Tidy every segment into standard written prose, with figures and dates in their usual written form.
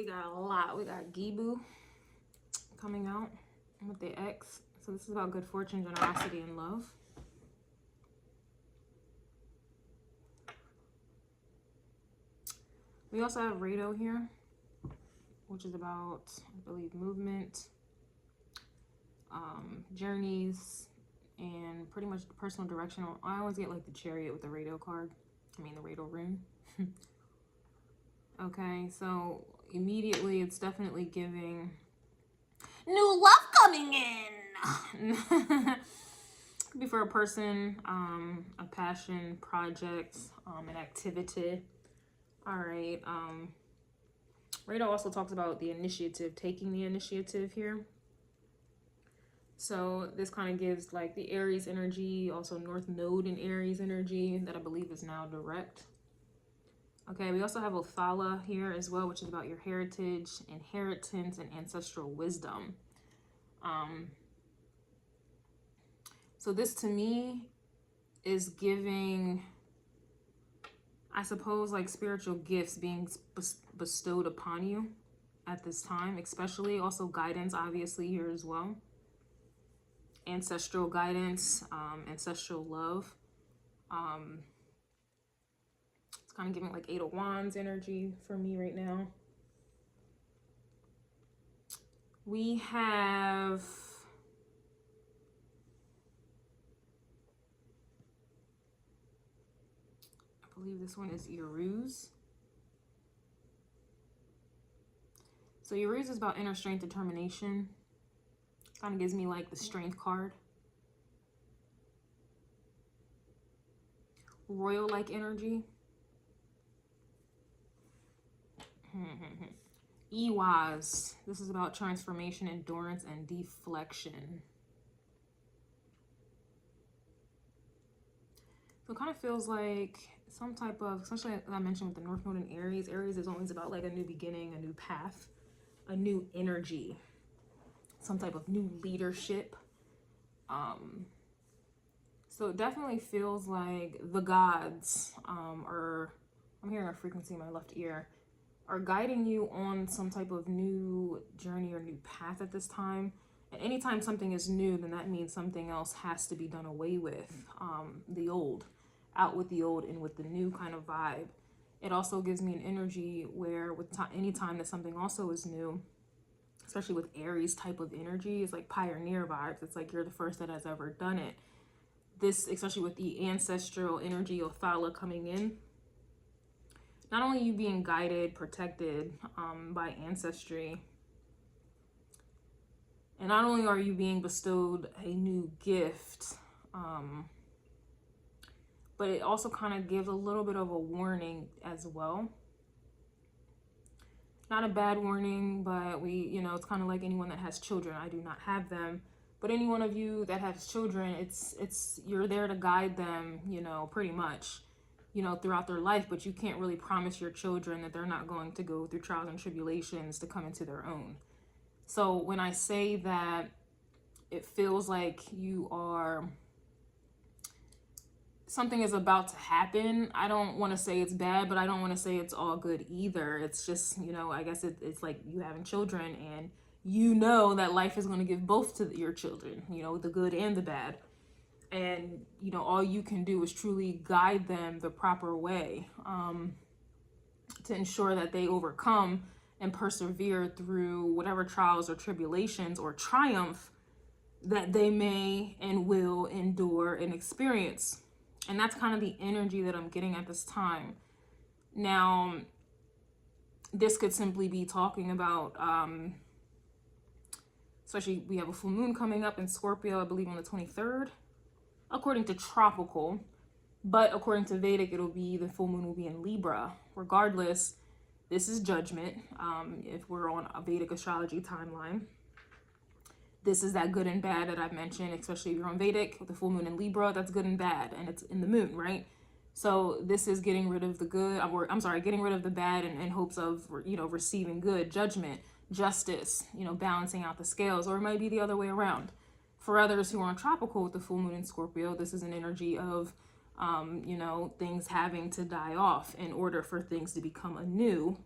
we got a lot. We got Gibu coming out with the X. So this is about good fortune, generosity, and love. We also have Rado here, which is about, I believe, movement, journeys, and pretty much personal direction. I always get like the Chariot with the Rado card. I mean, the Rado rune. Okay, so immediately it's definitely giving new love coming in. Could be for a person, a passion, project, an activity. All right. Rado also talks about the initiative, taking the initiative here. So this kind of gives like the Aries energy, also North Node in Aries energy that I believe is now direct. Okay, we also have Othala here as well, which is about your heritage, inheritance, and ancestral wisdom. So this to me is giving, I suppose, like spiritual gifts being bestowed upon you at this time, especially also guidance, obviously, here as well. Ancestral guidance, ancestral love. It's kind of giving like 8 of Wands energy for me right now. We have I believe this one is Uruz. So Uruz is about inner strength, determination. Kind of gives me like the strength card. Royal-like energy. Ewaz. This is about transformation, endurance, and deflection. So it kind of feels like some type of, especially as I mentioned with the North Node in Aries. Aries is always about like a new beginning, a new path, a new energy, some type of new leadership. So it definitely feels like the gods are, I'm hearing a frequency in my left ear, are guiding you on some type of new journey or new path at this time. And anytime something is new, then that means something else has to be done away with. The old, out with the old and with the new kind of vibe. It also gives me an energy where with any time that something also is new, especially with Aries type of energy, it's like pioneer vibes. It's like you're the first that has ever done it. This, especially with the ancestral energy of Othala coming in, not only you being guided, protected by ancestry, and not only are you being bestowed a new gift, but it also kind of gives a little bit of a warning as well. Not a bad warning, but it's kind of like anyone that has children. I do not have them, but any one of you that has children, it's you're there to guide them, pretty much, throughout their life, but you can't really promise your children that they're not going to go through trials and tribulations to come into their own. So when I say that it feels like something is about to happen, I don't want to say it's bad, but I don't want to say it's all good either. It's just, I guess it's like you having children, and that life is going to give both to your children, the good and the bad. And, all you can do is truly guide them the proper way to ensure that they overcome and persevere through whatever trials or tribulations or triumph that they may and will endure and experience. And that's kind of the energy that I'm getting at this time. Now, this could simply be talking about, especially we have a full moon coming up in Scorpio, I believe on the 23rd, according to tropical, but according to Vedic, the full moon will be in Libra. Regardless, this is judgment. If we're on a Vedic astrology timeline, this is that good and bad that I've mentioned, especially if you're on Vedic with the full moon in Libra, that's good and bad, and it's in the moon, right? So this is getting rid of the good, getting rid of the bad in hopes of, receiving good, judgment, justice, balancing out the scales, or it might be the other way around. For others who are on tropical with the full moon in Scorpio, this is an energy of, things having to die off in order for things to become anew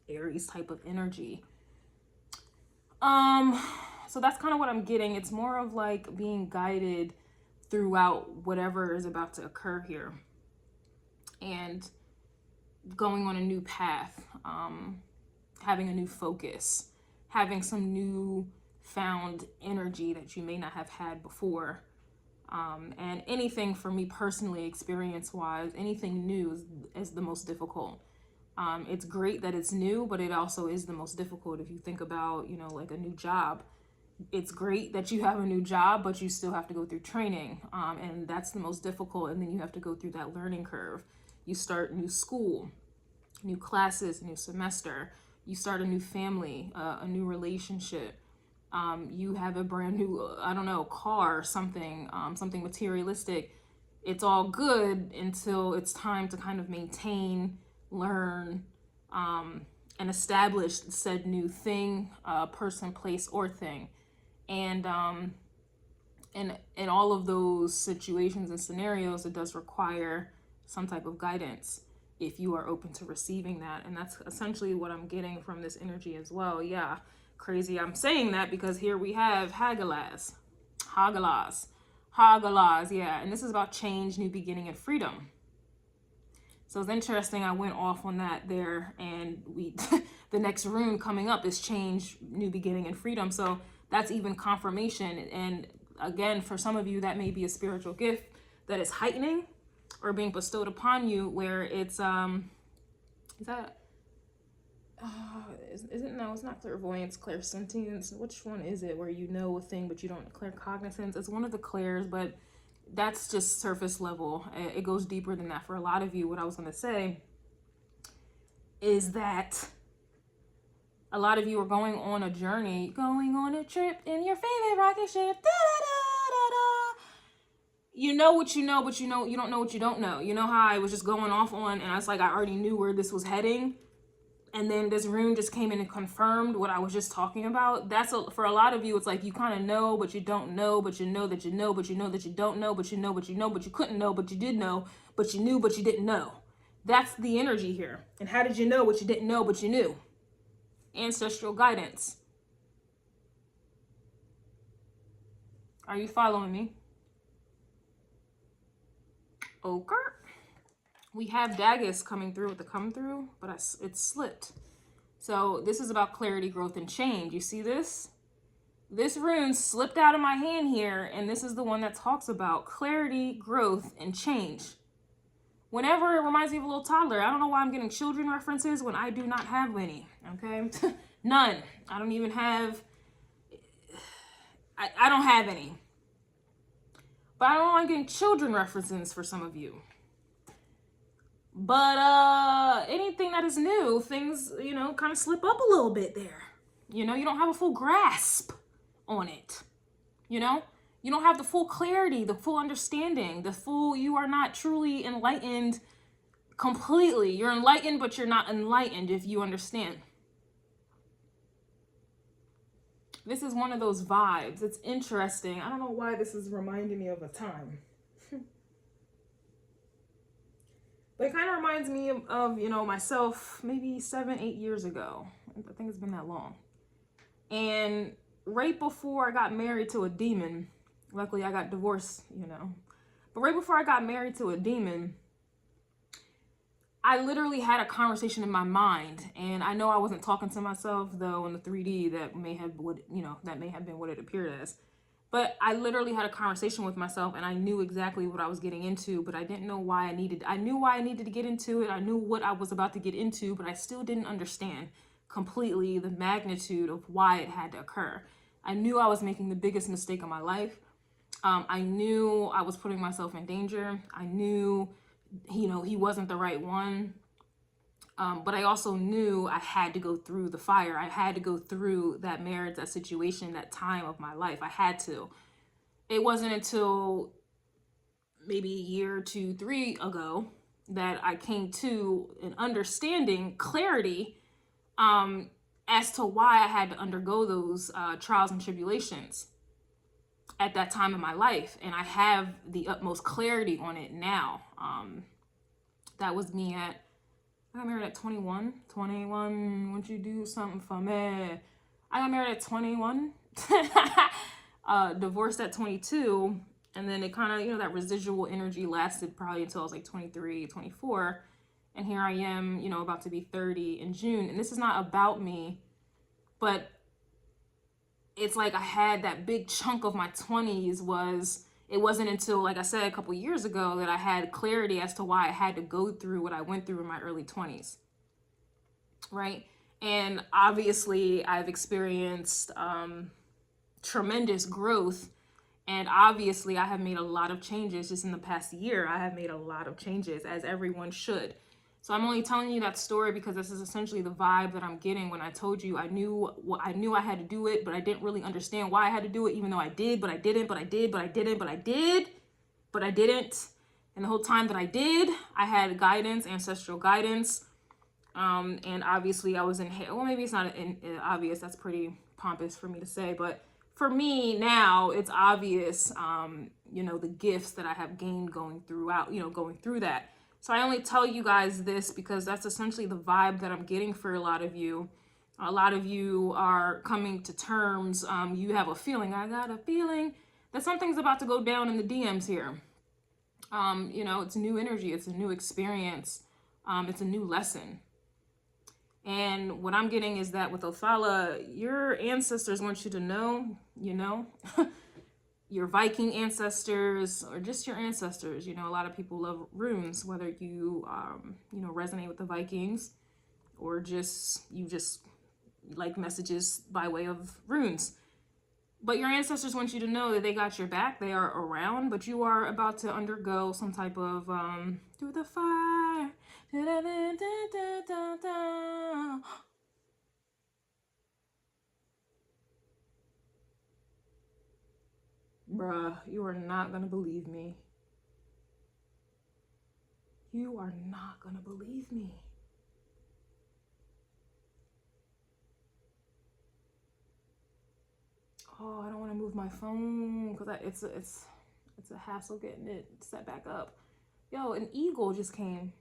Aries type of energy. So that's kind of what I'm getting. It's more of like being guided throughout whatever is about to occur here, and going on a new path, having a new focus, having some new found energy that you may not have had before. And anything for me personally, experience wise, anything new is the most difficult. It's great that it's new, but it also is the most difficult. If you think about, you know, like a new job, it's great that you have a new job, but you still have to go through training. And that's the most difficult. And then you have to go through that learning curve. You start new school, new classes, new semester. You start a new family, a new relationship. You have a brand new, I don't know, car, something, something materialistic. It's all good until it's time to kind of maintain, learn, and establish said new thing, person, place, or thing. And in all of those situations and scenarios, it does require some type of guidance if you are open to receiving that. And that's essentially what I'm getting from this energy as well. Yeah, crazy I'm saying that because here we have Hagalaz, yeah. And this is about change, new beginning, and freedom. So it's interesting, I went off on that there, and we the next rune coming up is change, new beginning, and freedom. So that's even confirmation. And again, for some of you, that may be a spiritual gift that is heightening or being bestowed upon you, where it's is that isn't no, it's not clairvoyance, clairsentience. Which one is it, where you know a thing but you don't? Claircognizance. It's one of the clairs, but that's just surface level. It goes deeper than that for a lot of you. What I was going to say is that a lot of you are going on a journey, going on a trip in your favorite rocket ship. You know what you know, but you don't know what you don't know. You know how I was just going off on, and I was like, I already knew where this was heading. And then this rune just came in and confirmed what I was just talking about. For a lot of you, it's like you kind of know, but you don't know, but you know that you know, but you know that you don't know, but you know, but you know, but you couldn't know, but you did know, but you knew, but you didn't know. That's the energy here. And how did you know what you didn't know, but you knew? Ancestral guidance. Are you following me? Okay. We have Daggis coming through with the come through, but it's slipped. So this is about clarity, growth, and change. You see this? This rune slipped out of my hand here, and this is the one that talks about clarity, growth, and change. Whenever it reminds me of a little toddler, I don't know why I'm getting children references when I do not have any, okay? None. I don't even have, I don't have any. But I don't know why I'm getting children references for some of you. But anything that is new, things, you know, kind of slip up a little bit there. You know, you don't have a full grasp on it. You know, you don't have the full clarity, the full understanding, you are not truly enlightened completely. You're enlightened, but you're not enlightened, if you understand. This is one of those vibes. It's interesting. I don't know why this is reminding me of a time. But it kind of reminds me of, you know, myself maybe 7-8 years ago. I think it's been that long. And right before I got married to a demon, luckily I got divorced, you know. But right before I got married to a demon, I literally had a conversation in my mind. And I know I wasn't talking to myself, though, in the 3D, that may have been what it appeared as. But I literally had a conversation with myself, and I knew exactly what I was getting into, but I didn't know why I knew why I needed to get into it. I knew what I was about to get into, but I still didn't understand completely the magnitude of why it had to occur. I knew I was making the biggest mistake of my life. I knew I was putting myself in danger. I knew, you know, he wasn't the right one. But I also knew I had to go through the fire. I had to go through that marriage, that situation, that time of my life. I had to. It wasn't until maybe a year, 2, 3 ago that I came to an understanding, clarity, as to why I had to undergo those trials and tribulations at that time in my life. And I have the utmost clarity on it now. That was me at, I got married at 21. 21, won't you do something for me? I got married at 21. Divorced at 22. And then it kind of, you know, that residual energy lasted probably until I was like 23, 24. And here I am, you know, about to be 30 in June. And this is not about me, but it's like I had that big chunk of my 20s it wasn't until, like I said, a couple years ago that I had clarity as to why I had to go through what I went through in my early 20s, right? And obviously I've experienced tremendous growth, and obviously I have made a lot of changes just in the past year. I have made a lot of changes, as everyone should. So I'm only telling you that story because this is essentially the vibe that I'm getting when I told you I knew I had to do it, but I didn't really understand why I had to do it, even though I did, but I didn't, but I did, but I didn't, but I did, but I didn't. And the whole time that I did, I had guidance, ancestral guidance. And obviously I was in, well, maybe it's not obvious. That's pretty pompous for me to say, but for me now it's obvious, you know, the gifts that I have gained going through that. So I only tell you guys this because that's essentially the vibe that I'm getting for a lot of you. A lot of you are coming to terms. You have a feeling, I got a feeling that something's about to go down in the DMs here. You know, it's new energy. It's a new experience. It's a new lesson. And what I'm getting is that with Othala, your ancestors want you to know, you know, your Viking ancestors or just your ancestors. You know, a lot of people love runes, whether you, you know, resonate with the Vikings or you just like messages by way of runes. But your ancestors want you to know that they got your back. They are around, but you are about to undergo some type of through the fire. Bruh, you are not gonna believe me. You are not gonna believe me. Oh, I don't want to move my phone because it's a hassle getting it set back up. Yo, an eagle just came.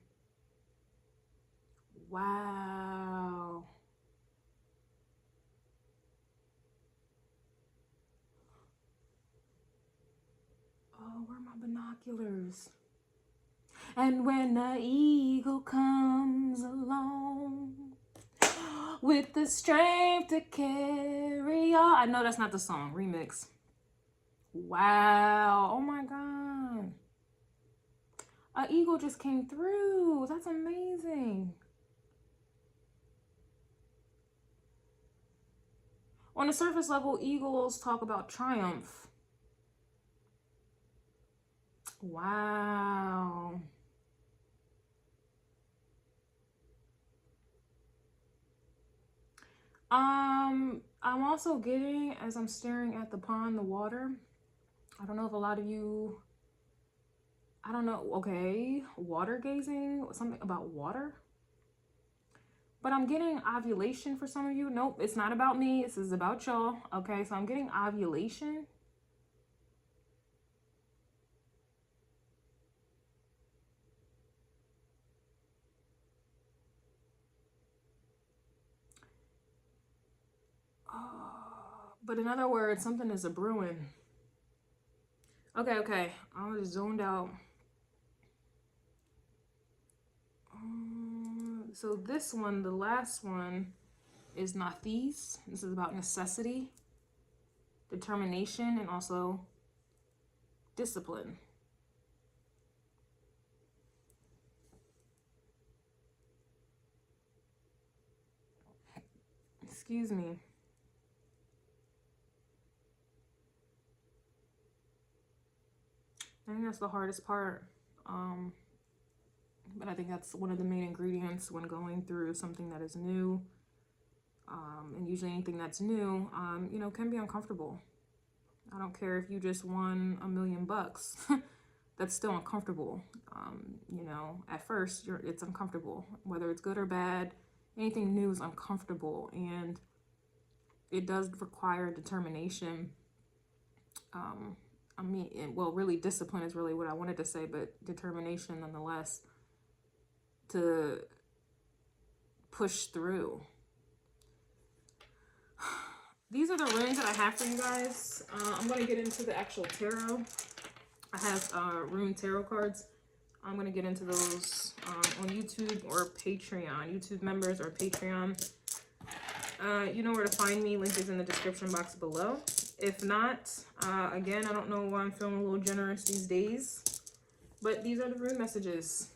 Wow. Oh, where are my binoculars? And when the eagle comes along with the strength to carry on. I know that's not the song. Remix. Wow. Oh my God. An eagle just came through. That's amazing. On the surface level, eagles talk about triumph. Wow. I'm also getting, as I'm staring at the pond, the water. I don't know if a lot of you, I don't know, okay, water gazing, something about water. But I'm getting ovulation for some of you. Nope, it's not about me. This is about y'all. Okay, so I'm getting ovulation. But in other words, something is a brewing. Okay, I was zoned out. So this one, the last one, is Nathis. This is about necessity, determination, and also discipline. Excuse me. I think that's the hardest part. But I think that's one of the main ingredients when going through something that is new. And usually anything that's new, you know, can be uncomfortable. I don't care if you just won $1 million. That's still uncomfortable. You know, at first it's uncomfortable, whether it's good or bad. Anything new is uncomfortable, and it does require determination. I mean, well, really discipline is really what I wanted to say, but determination nonetheless to push through. These are the runes that I have for you guys. I'm going to get into the actual tarot. I have rune tarot cards. I'm going to get into those on YouTube or Patreon. YouTube members or Patreon. You know where to find me. Link is in the description box below. If not, again, I don't know why I'm feeling a little generous these days. But these are the rune messages.